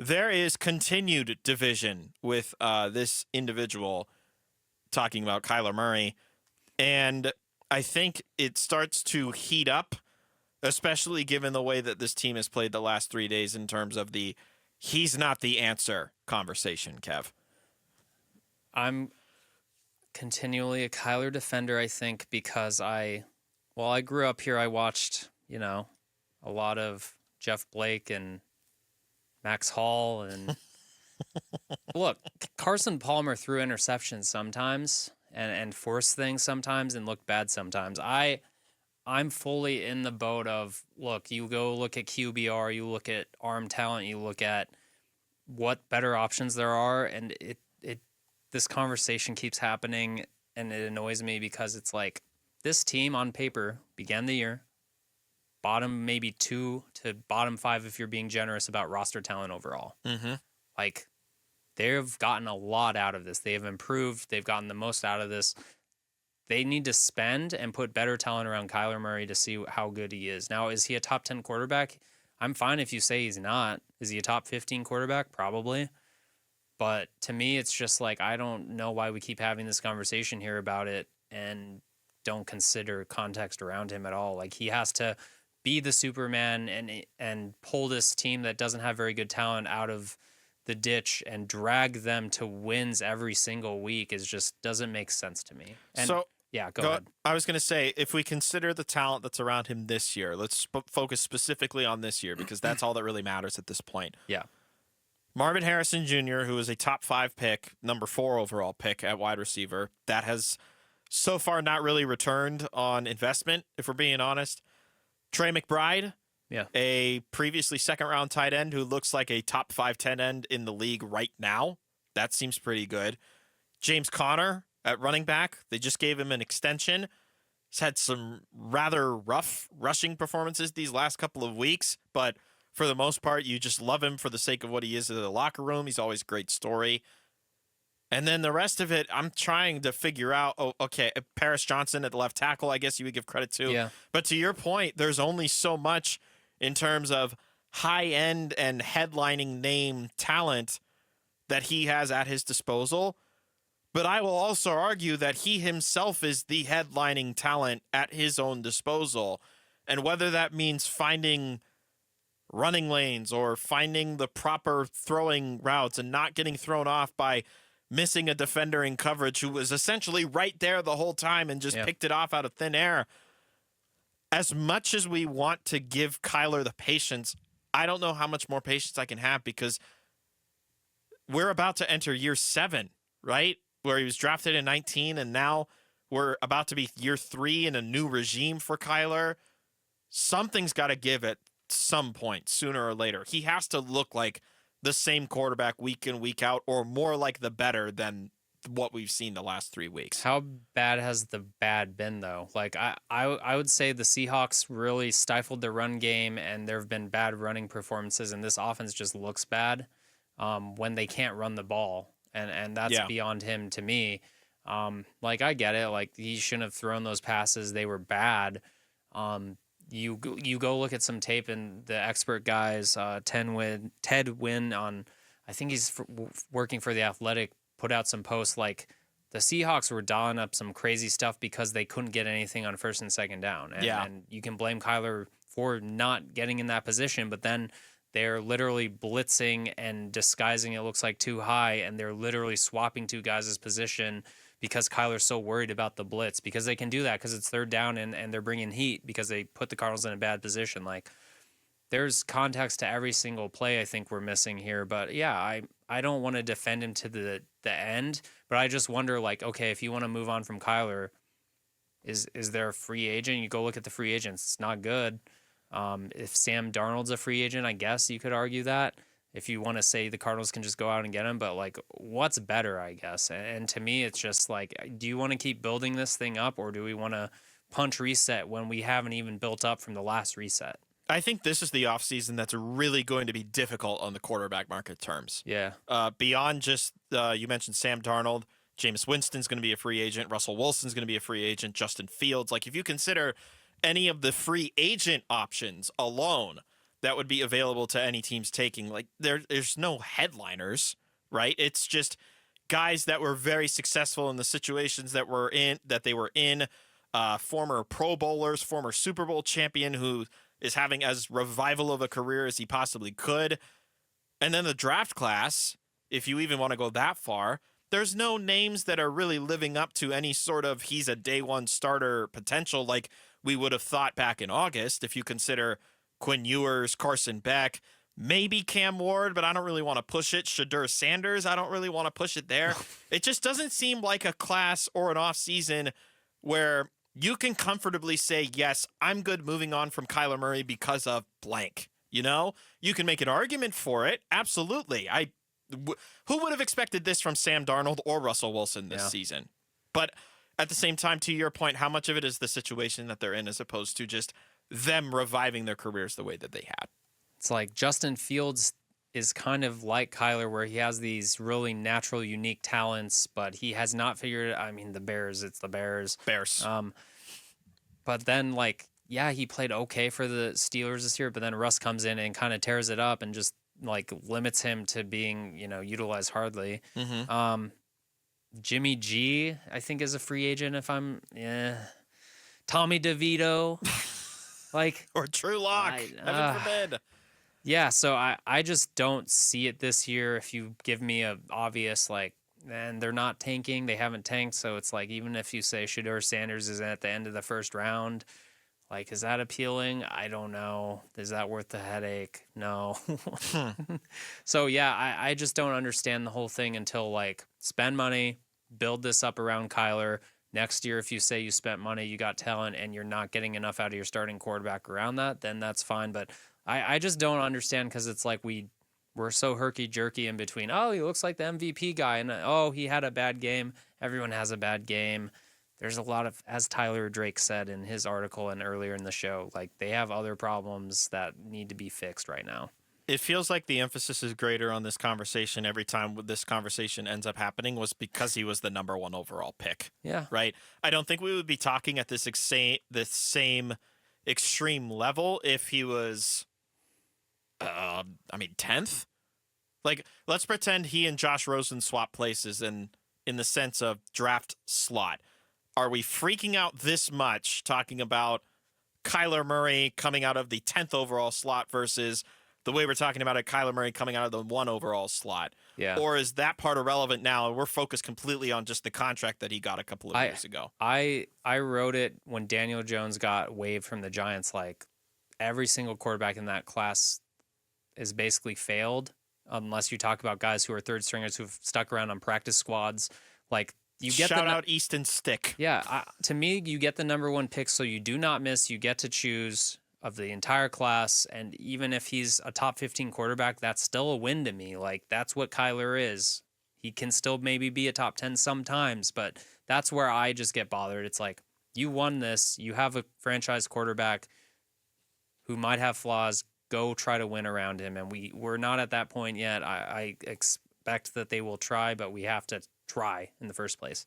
there is continued division with this individual talking about Kyler Murray. And I think it starts to heat up, especially given the way that this team has played the last 3 days in terms of the he's not the answer conversation, Kev. I'm continually a Kyler defender, I think, because I grew up here. I watched, a lot of Jeff Blake and Max Hall. And look, Carson Palmer threw interceptions sometimes and forced things sometimes and looked bad sometimes. I'm fully in the boat of, look, you go look at QBR, you look at arm talent, you look at what better options there are, and this conversation keeps happening, and it annoys me because it's like this team on paper began the year bottom maybe 2 to bottom 5 if you're being generous about roster talent overall. Mm-hmm. Like, they've gotten a lot out of this. They have improved. They've gotten the most out of this. They need to spend and put better talent around Kyler Murray to see how good he is. Now, is he a top 10 quarterback? I'm fine if you say he's not. Is he a top 15 quarterback? Probably. But to me, it's just like, I don't know why we keep having this conversation here about it and don't consider context around him at all. Like, he has to be the Superman and pull this team that doesn't have very good talent out of the ditch and drag them to wins every single week doesn't make sense to me. And so, yeah, go ahead. I was going to say, if we consider the talent that's around him this year, let's focus specifically on this year because that's all that really matters at this point. Yeah. Marvin Harrison Jr., who is a top 5 pick, number 4 overall pick at wide receiver, that has so far not really returned on investment, if we're being honest. Trey McBride, a previously second-round tight end who looks like a top 5 10 end in the league right now. That seems pretty good. James Conner at running back. They just gave him an extension. He's had some rather rough rushing performances these last couple of weeks, but for the most part, you just love him for the sake of what he is in the locker room. He's always a great story. And then the rest of it, I'm trying to figure out, Paris Johnson at the left tackle, I guess you would give credit to. Yeah. But to your point, there's only so much in terms of high-end and headlining name talent that he has at his disposal. But I will also argue that he himself is the headlining talent at his own disposal. And whether that means finding running lanes or finding the proper throwing routes and not getting thrown off by missing a defender in coverage who was essentially right there the whole time and just picked it off out of thin air. As much as we want to give Kyler the patience, I don't know how much more patience I can have because we're about to enter year 7, right? Where he was drafted in 19 and now we're about to be year 3 in a new regime for Kyler. Something's got to give at some point, sooner or later. He has to look like the same quarterback week in, week out, or more like the better than what we've seen the last 3 weeks. How bad has the bad been, though? Like, I would say the Seahawks really stifled their run game, and there have been bad running performances, and this offense just looks bad when they can't run the ball, and that's beyond him to me. Like, I get it. Like, he shouldn't have thrown those passes. They were bad. You go look at some tape, and the expert guys, Ted Wynn on, I think he's working for The Athletic, put out some posts like the Seahawks were dialing up some crazy stuff because they couldn't get anything on first and second down. And you can blame Kyler for not getting in that position, but then they're literally blitzing and disguising it looks like too high, and they're literally swapping 2 guys' position because Kyler's so worried about the blitz, because they can do that because it's third down and they're bringing heat because they put the Cardinals in a bad position. Like, there's context to every single play I think we're missing here. But yeah, I don't want to defend him to the end, but I just wonder, like, okay, if you want to move on from Kyler, is there a free agent? You go look at the free agents. It's not good. If Sam Darnold's a free agent, I guess you could argue that. If you want to say the Cardinals can just go out and get him, but like, what's better, I guess? And to me, it's just like, do you want to keep building this thing up, or do we want to punch reset when we haven't even built up from the last reset? I think this is the offseason that's really going to be difficult on the quarterback market terms. Yeah. Beyond just, you mentioned Sam Darnold, Jameis Winston's going to be a free agent, Russell Wilson's going to be a free agent, Justin Fields. Like, if you consider any of the free agent options alone, that would be available to any teams taking. Like there's no headliners, right? It's just guys that were very successful in the situations that they were in. Former Pro Bowlers, former Super Bowl champion who is having as revival of a career as he possibly could. And then the draft class, if you even want to go that far, there's no names that are really living up to any sort of he's a day one starter potential like we would have thought back in August. If you consider Quinn Ewers, Carson Beck, maybe Cam Ward, but I don't really want to push it. Shadur Sanders, I don't really want to push it there. It just doesn't seem like a class or an offseason where you can comfortably say, yes, I'm good moving on from Kyler Murray because of blank. You know, you can make an argument for it. Absolutely. Who would have expected this from Sam Darnold or Russell Wilson this season? But at the same time, to your point, how much of it is the situation that they're in as opposed to just them reviving their careers the way that they had? It's like Justin Fields is kind of like Kyler, where he has these really natural, unique talents, but he has not figured it. I mean, the Bears, it's the Bears. But then, like, yeah, he played okay for the Steelers this year, but then Russ comes in and kind of tears it up and just, like, limits him to being, utilized hardly. Mm-hmm. Jimmy G, I think, is a free agent Tommy DeVito. Or Drew Lock. Heaven forbid. Yeah, so I just don't see it this year. If you give me a obvious, and they're not tanking, they haven't tanked, so it's like, even if you say Shadur Sanders is at the end of the first round, is that appealing? I don't know. Is that worth the headache? No. So, yeah, I just don't understand the whole thing until, spend money, build this up around Kyler. Next year, if you say you spent money, you got talent, and you're not getting enough out of your starting quarterback around that, then that's fine. But I just don't understand, because it's like we're so herky-jerky in between. Oh, he looks like the MVP guy, and he had a bad game. Everyone has a bad game. There's a lot of, as Tyler Drake said in his article and earlier in the show, they have other problems that need to be fixed right now. It feels like the emphasis is greater on this conversation every time this conversation ends up happening was because he was the number one overall pick. Yeah. Right? I don't think we would be talking at this same extreme level if he was, 10th? Let's pretend he and Josh Rosen swap places in the sense of draft slot. Are we freaking out this much talking about Kyler Murray coming out of the 10th overall slot versus the way we're talking about Kyler Murray coming out of the 1 overall slot? Yeah. Or is that part irrelevant now and we're focused completely on just the contract that he got a couple of years ago? I wrote it when Daniel Jones got waived from the Giants, every single quarterback in that class is basically failed, unless you talk about guys who are third stringers who've stuck around on practice squads. You get shout out Easton Stick. Yeah, to me, you get the number one pick, so you do not miss. You get to choose of the entire class, and even if he's a top 15 quarterback, that's still a win to me. That's what Kyler is. He can still maybe be a top 10 sometimes, but that's where I just get bothered. It's you won this. You have a franchise quarterback who might have flaws. Go try to win around him, and we're not at that point yet. I expect that they will try, but we have to try in the first place.